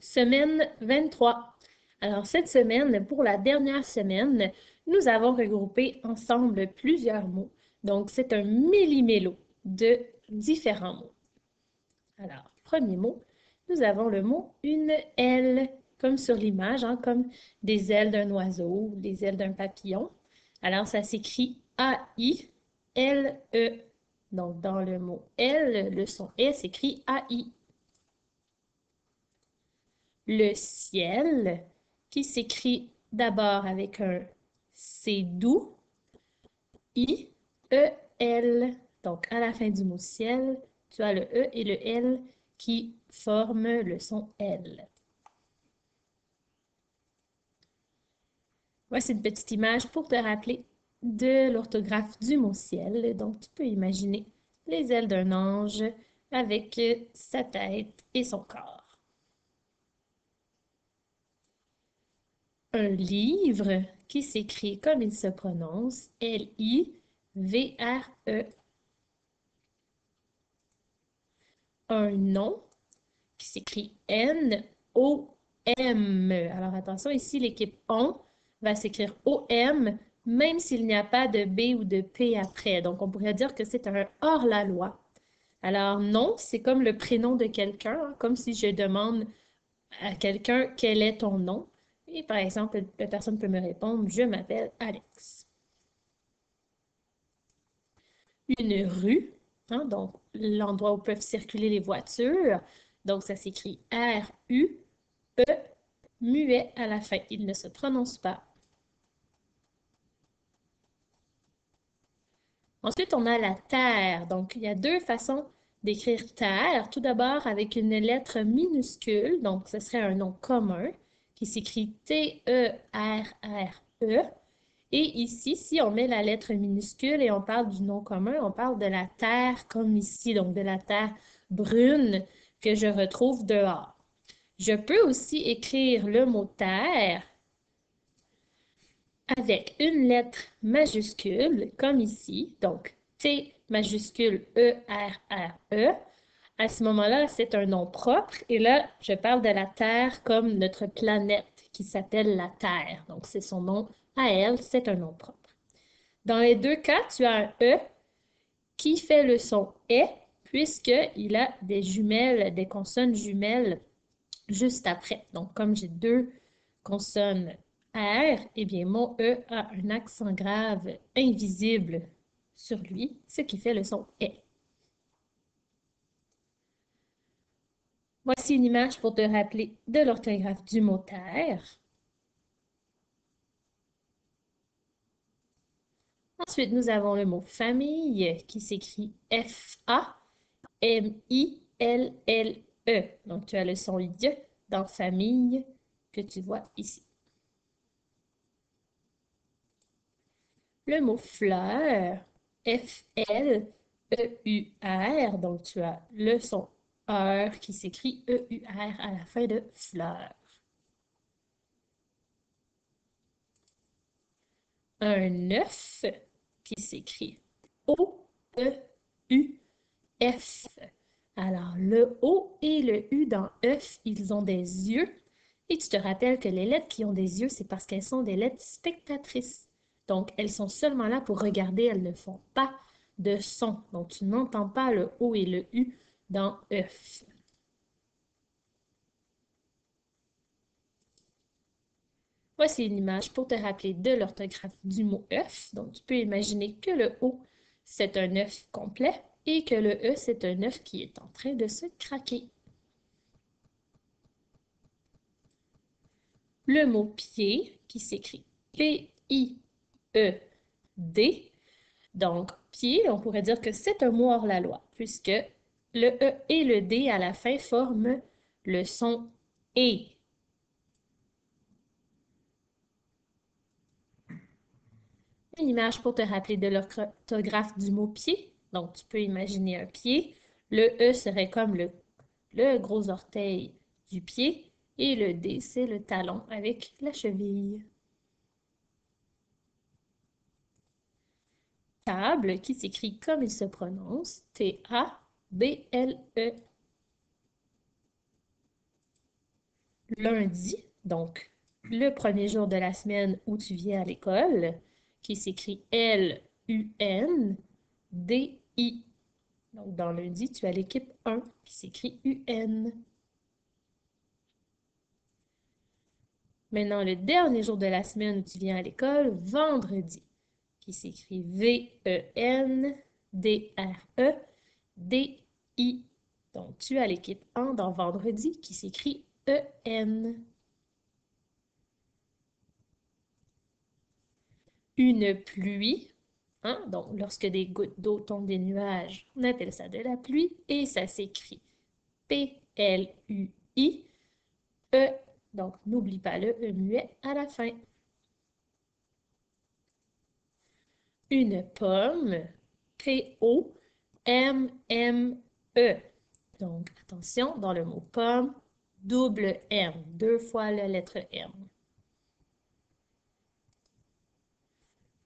Semaine 23. Alors, cette semaine, pour la dernière semaine, nous avons regroupé ensemble plusieurs mots. Donc, c'est un méli-mélo de différents mots. Alors, premier mot, nous avons le mot une aile, comme sur l'image, hein, comme des ailes d'un oiseau, des ailes d'un papillon. Alors, ça s'écrit A-I-L-E. Donc, dans le mot aile, le son E s'écrit A-I. Le ciel, qui s'écrit d'abord avec un C doux, I-E-L. Donc, à la fin du mot ciel, tu as le E et le L qui forment le son L. Voici une petite image pour te rappeler de l'orthographe du mot ciel. Donc, tu peux imaginer les ailes d'un ange avec sa tête et son corps. Un livre qui s'écrit comme il se prononce, L-I-V-R-E. Un nom qui s'écrit N-O-M. Alors attention, ici l'équipe ON va s'écrire O-M, même s'il n'y a pas de B ou de P après. Donc on pourrait dire que c'est un hors-la-loi. Alors non, c'est comme le prénom de quelqu'un, hein, comme si je demande à quelqu'un quel est ton nom. Et par exemple, la personne peut me répondre, je m'appelle Alex. Une rue, hein, donc l'endroit où peuvent circuler les voitures. Donc ça s'écrit R-U-E, muet à la fin. Il ne se prononce pas. Ensuite, on a la terre. Donc il y a deux façons d'écrire terre. Tout d'abord avec une lettre minuscule, donc ce serait un nom commun qui s'écrit T-E-R-R-E. Et ici, si on met la lettre minuscule et on parle du nom commun, on parle de la terre comme ici, donc de la terre brune que je retrouve dehors. Je peux aussi écrire le mot terre avec une lettre majuscule comme ici, donc T majuscule E-R-R-E. À ce moment-là, c'est un nom propre et là, je parle de la Terre comme notre planète qui s'appelle la Terre. Donc, c'est son nom à elle, c'est un nom propre. Dans les deux cas, tu as un E qui fait le son E puisqu'il a des jumelles, des consonnes jumelles juste après. Donc, comme j'ai deux consonnes R, eh bien, mon E a un accent grave invisible sur lui, ce qui fait le son E. Voici une image pour te rappeler de l'orthographe du mot terre. Ensuite, nous avons le mot famille qui s'écrit F-A-M-I-L-L-E. Donc, tu as le son Y dans famille que tu vois ici. Le mot fleur, F-L-E-U-R. Donc, tu as le son EUR qui s'écrit E-U-R à la fin de fleur. Un œuf qui s'écrit O-E-U-F. Alors, le O et le U dans œuf, ils ont des yeux. Et tu te rappelles que les lettres qui ont des yeux, c'est parce qu'elles sont des lettres spectatrices. Donc, elles sont seulement là pour regarder, elles ne font pas de son. Donc, tu n'entends pas le O et le U dans œuf. Voici une image pour te rappeler de l'orthographe du mot œuf. Donc, tu peux imaginer que le O, c'est un œuf complet et que le E, c'est un œuf qui est en train de se craquer. Le mot pied qui s'écrit P-I-E-D. Donc, pied, on pourrait dire que c'est un mot hors la loi, puisque le E et le D à la fin forment le son E. Une image pour te rappeler de l'orthographe du mot pied. Donc, tu peux imaginer un pied. Le E serait comme le gros orteil du pied et le D, c'est le talon avec la cheville. Table qui s'écrit comme il se prononce, T-A-B-L-E. lundi, donc le premier jour de la semaine où tu viens à l'école, qui s'écrit L-U-N-D-I. Donc, dans lundi, tu as l'équipe 1 qui s'écrit U-N. Maintenant, le dernier jour de la semaine où tu viens à l'école, vendredi, qui s'écrit V-E-N-D-R-E-D-I. Donc, tu as l'équipe 1 dans vendredi qui s'écrit E-N. Une pluie, hein? Donc, lorsque des gouttes d'eau tombent des nuages, on appelle ça de la pluie et ça s'écrit P-L-U-I. E. Donc, n'oublie pas le E muet à la fin. Une pomme, P-O-M-M-E. Donc, attention, dans le mot pomme, double M, 2 fois la lettre M.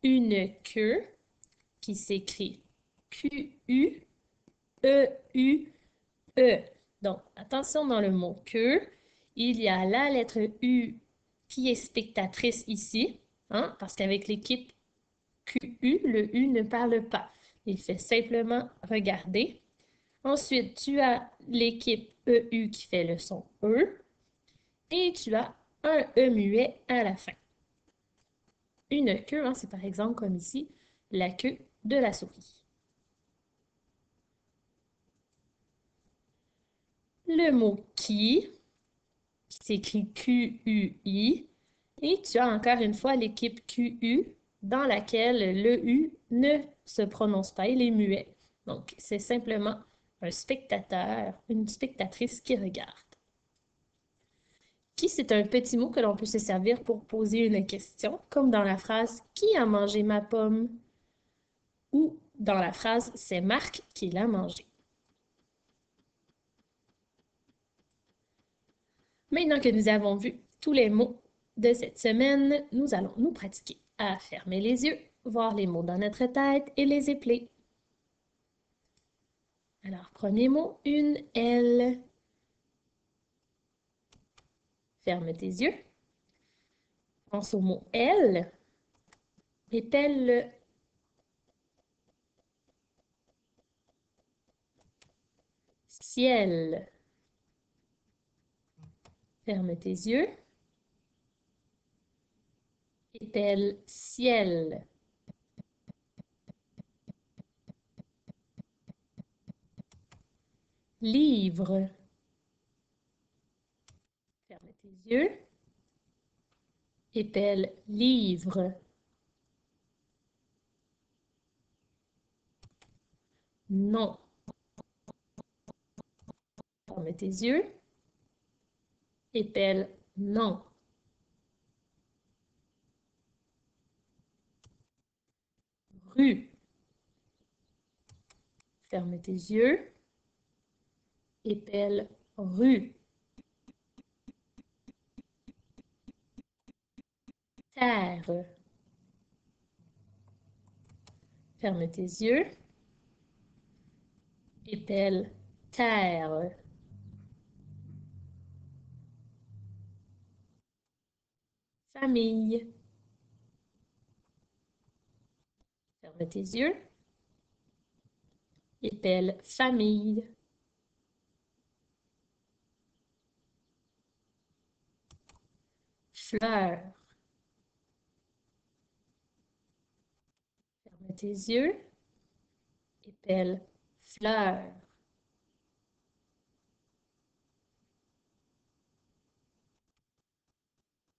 Une queue qui s'écrit Q-U-E-U-E. Donc, attention dans le mot queue, il y a la lettre U qui est spectatrice ici, hein, parce qu'avec l'équipe QU, le U ne parle pas. Il fait simplement regarder. Ensuite, tu as l'équipe EU qui fait le son E et tu as un E muet à la fin. Une queue, hein, c'est par exemple comme ici, la queue de la souris. Le mot qui s'écrit Q-U-I et tu as encore une fois l'équipe QU dans laquelle le U ne se prononce pas, il est muet. Donc, c'est simplement un spectateur, une spectatrice qui regarde. Qui, c'est un petit mot que l'on peut se servir pour poser une question, comme dans la phrase « Qui a mangé ma pomme? » ou dans la phrase « C'est Marc qui l'a mangé. » Maintenant que nous avons vu tous les mots de cette semaine, nous allons nous pratiquer à fermer les yeux, voir les mots dans notre tête et les épeler. Alors, premier mot, une L. Ferme tes yeux. Pense au mot L. Épelle-le. Ciel. Ferme tes yeux. Épelle ciel. Livre. Ferme tes yeux. Épelle livre. Non. Ferme tes yeux. Épelle non. Rue. Ferme tes yeux. Épelle rue. Terre. Ferme tes yeux. Épelle terre. Famille. Ferme tes yeux. Épelle famille. Fleur. Ferme tes yeux. Épelle fleur.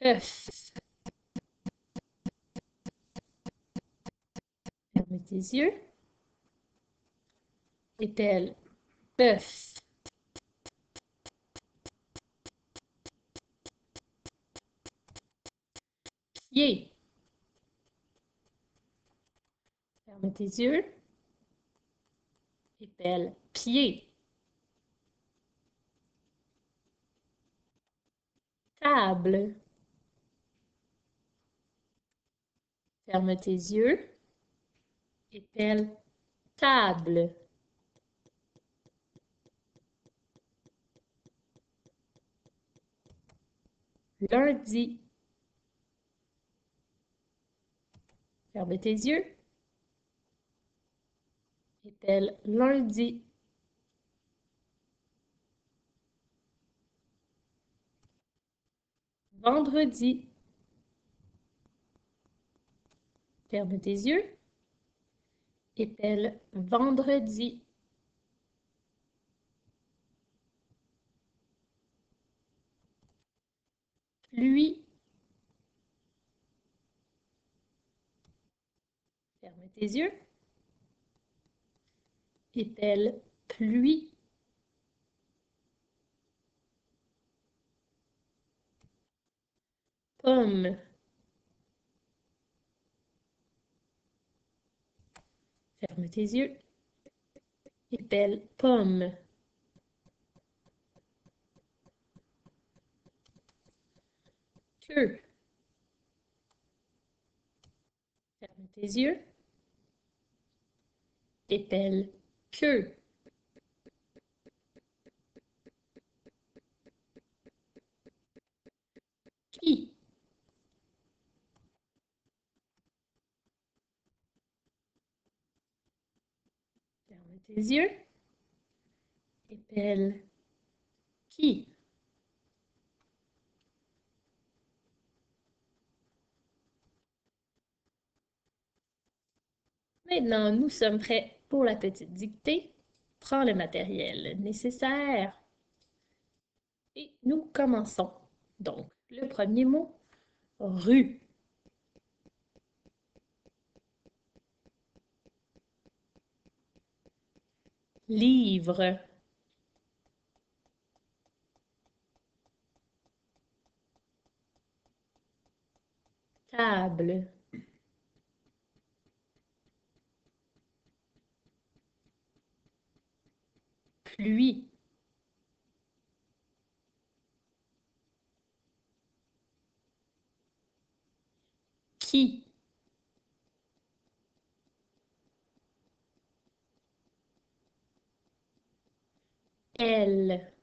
œuf. Ferme tes yeux. Épelle œuf. Pied. Ferme tes yeux. Épelle pied. Table. Ferme tes yeux. Épelle table. lundi. Ferme tes yeux. Épelle lundi. Vendredi. Ferme tes yeux. Épelle vendredi. Pluie. Ferme tes yeux. Épelle pluie. Pomme. Ferme tes yeux. Épelle pomme. Queue. Ferme tes yeux. Épelle queue. Qui. Ferme tes yeux. Épelle qui. Maintenant, nous sommes prêts pour la petite dictée. Prends le matériel nécessaire et nous commençons. Donc, le premier mot, rue. Livre. Table. Pluie. Qui. Elle.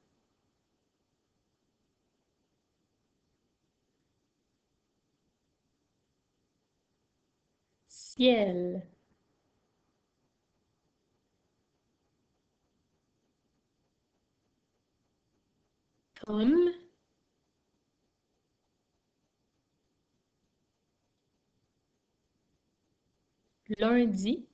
Ciel. Pomme. Lundi.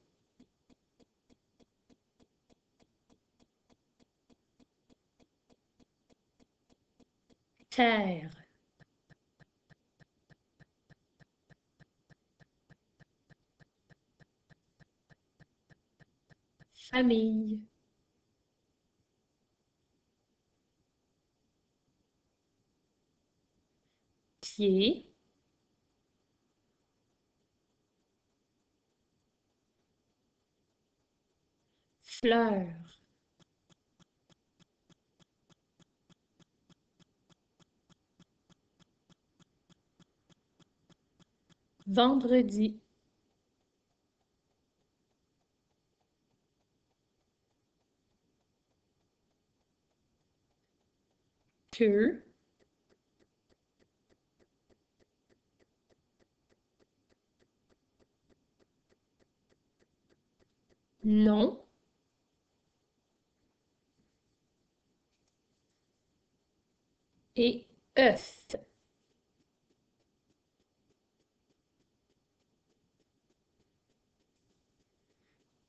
Terre. Famille. Pied. Fleur. Vendredi. Queue. Non. Et œuf.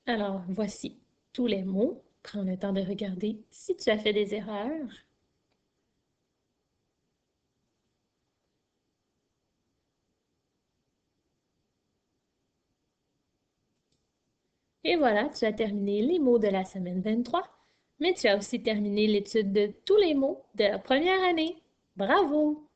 Alors, voici tous les mots. Prends le temps de regarder si tu as fait des erreurs. Et voilà, tu as terminé les mots de la semaine 23, mais tu as aussi terminé l'étude de tous les mots de la première année. Bravo!